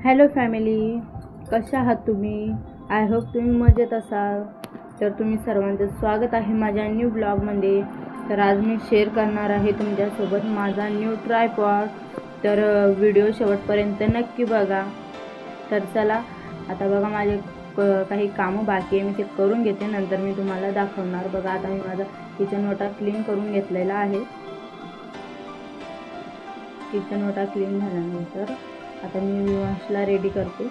Hello family, कशा आहात तुम्ही? आय होप तुम्ही मजेत असाल. तर तुम्ही सर्वांचं स्वागत आहे माझ्या न्यू ब्लॉगमध्ये. तर आज मी शेअर करणार आहे तुमच्यासोबत माझा न्यू ट्रायपॉड. तर व्हिडिओ शेवटपर्यंत नक्की बघा. तर चला आता बघा, माझे काही कामं बाकी आहे, मी ते करून घेते, नंतर मी तुम्हाला दाखवणार. बघा आता मी माझा किचन ओटा क्लीन करून घेतलेला आहे. किचन ओटा क्लीन झाल्यानंतर आता मी विवांशला रेडी करते.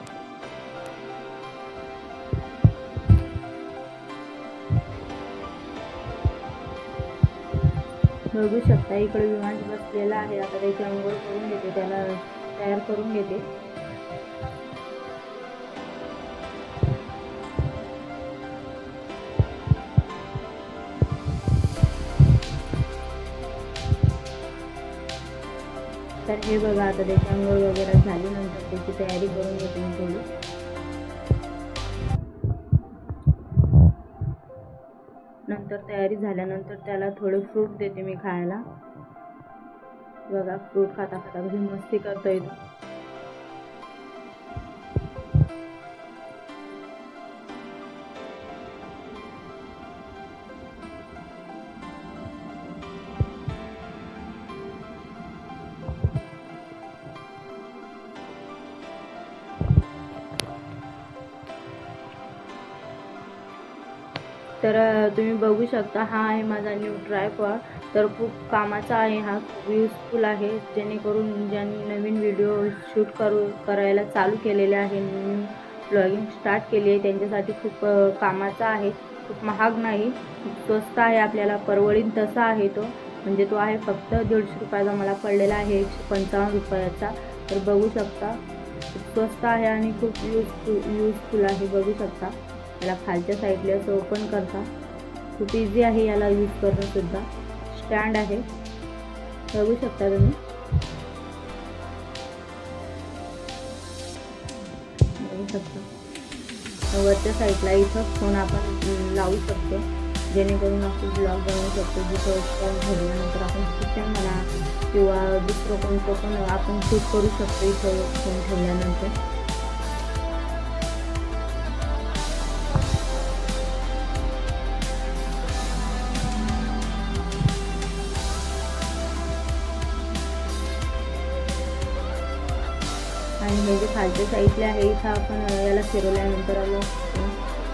बघू शकता इकडे विवांश बसलेला आहे. आता त्याची अंघोळ करून घेते, त्याला तयार करून घेते. तर हे बघा, आता त्याची अंघोळ वगैरे झाल्यानंतर त्याची तयारी करून घेते मी थोडी. नंतर तयारी झाल्यानंतर त्याला थोडे फ्रूट देते मी खायला. बघा फ्रूट खाता खाता कशी मस्ती करतोय तो. तर तुम्ही बघू शकता, हा आहे माझा न्यू ट्रायपॉड. तर खूप कामाचा आहे हा, खूप युजफुल आहे. जेणेकरून ज्यांनी नवीन व्हिडिओ शूट करायला चालू केलेले आहे, न्यू ब्लॉगिंग स्टार्ट केली आहे, त्यांच्यासाठी खूप कामाचा आहे. खूप महाग नाही, खूप स्वस्त आहे, आपल्याला परवडीन तसा आहे तो. म्हणजे तो आहे फक्त 150 रुपयाचा मला पडलेला आहे, 155 रुपयाचा. तर बघू शकता खूप स्वस्त आहे आणि खूप युजफुल आहे. बघू शकता याला खालच्या साईडला असं ओपन करता, खूप इझी आहे याला यूज करणं सुद्धा. स्टँड आहे, बघू शकता तुम्ही. बघू शकता वरच्या साईडला इथं फोन आपण लावू शकतो, जेणेकरून आपण ब्लॉग बनवू शकतो. जिथं घडल्यानंतर आपण किचन म्हणा किंवा दुसरं कोणतं पण आपण शूट करू शकतो इथं फोन ठेवल्यानंतर. आणि हे जे खालच्या साईडला आहे इथं आपण याला फिरवल्यानंतर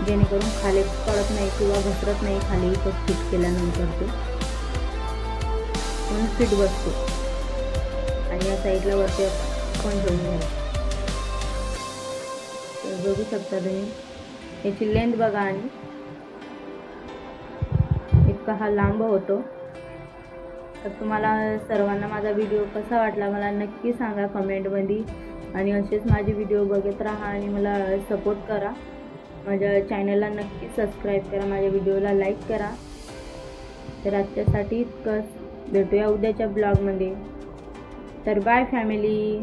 जेणेकरून खाली पडत नाही किंवा घसरत नाही खाली. इथं फिट केल्यानंतर ते म्हणून फिट बसतो. आणि या साईडला वरती पण ठेवून घ्यायचं. बघू शकता तुम्ही याची लेंथ बघा, आणि इतका हा लांब होतो. तर तुम्हाला सर्वांना माझा व्हिडिओ कसा वाटला मला नक्की सांगा कमेंटमध्ये. आणि असेच माझे व्हिडिओ बघत राहा आणि मला सपोर्ट करा. माझ्या चॅनलला नक्की सबस्क्राईब करा, माझ्या व्हिडिओला लाईक करा. तर आजच्यासाठी इतकंच, भेटूया उद्याच्या ब्लॉगमध्ये. तर बाय फॅमिली.